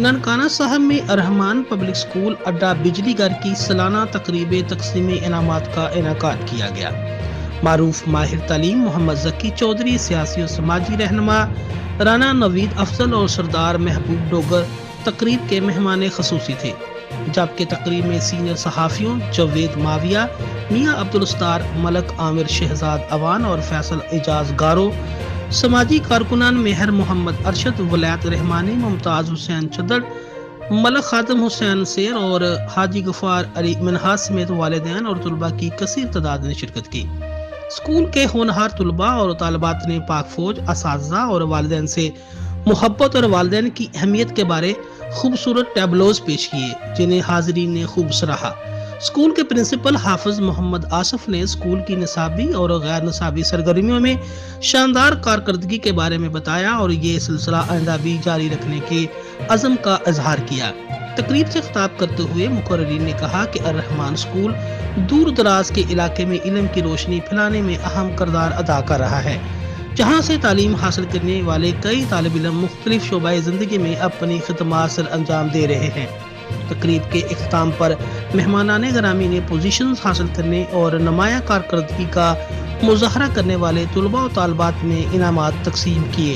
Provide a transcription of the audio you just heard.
ननकाना साहब में अर्रहमान public school अड्डा बिजली घर की सालाना तकरीब तकसीम इनामात का इनेकाद किया गया। मारूफ माहिर तालीम मोहम्मद जकी चौधरी, सियासी और समाजी रहनुमा राना नवीद अफजल और सरदार महबूब डोगर तकरीब के मेहमान खसूसी थे, जबकि तकरीब में सीनियर सहाफ़ियों जवेद माविया, मियाँ अब्दुल मलक आमिर शहजाद अवान और फैसल एजाज गारो, समाजी कारकुनान मेहर मोहम्मद अरशद, वलायत रहमानी, मुमताज़ हुसैन चदड़, मलक खादम हुसैन शेर और हाजी गफार अली मिनहाज समेत वालिदैन और तलबा की कसीर तादाद ने शिरकत की। स्कूल के होनहार तलबा और तालिबात ने पाक फौज, असातिज़ा और वालिदैन से मोहब्बत और वालिदैन की अहमियत के बारे खूबसूरत टैबलोज पेश किए, जिन्हें हाज़रीन ने खूब सराहा। स्कूल के प्रिंसिपल हाफिज मोहम्मद आसफ ने स्कूल की निसाबी और गैर निसाबी सरगर्मियों में शानदार कारकर्दगी के बारे में बताया और ये सिलसिला आइंदा भी जारी रखने के अज़म का इजहार किया। तकरीब से खिताब करते हुए मुकर्रिरीन ने कहा कि अर्रहमान स्कूल दूर दराज के इलाके में इल्म की रोशनी फैलाने में अहम किरदार अदा कर रहा है, जहाँ से तालीम हासिल करने वाले कई तालिब इल्म मुख्तलिफ शोबाए ज़िंदगी में अपनी खिदमात सर अंजाम दे रहे हैं। तकरीब के इख्तिताम पर मेहमानाने गरामी ने पोजीशंस हासिल करने और नुमाया कारकर्दगी का मुजाहरा करने वाले तलबा और तालिबात में इनामात तकसीम किए।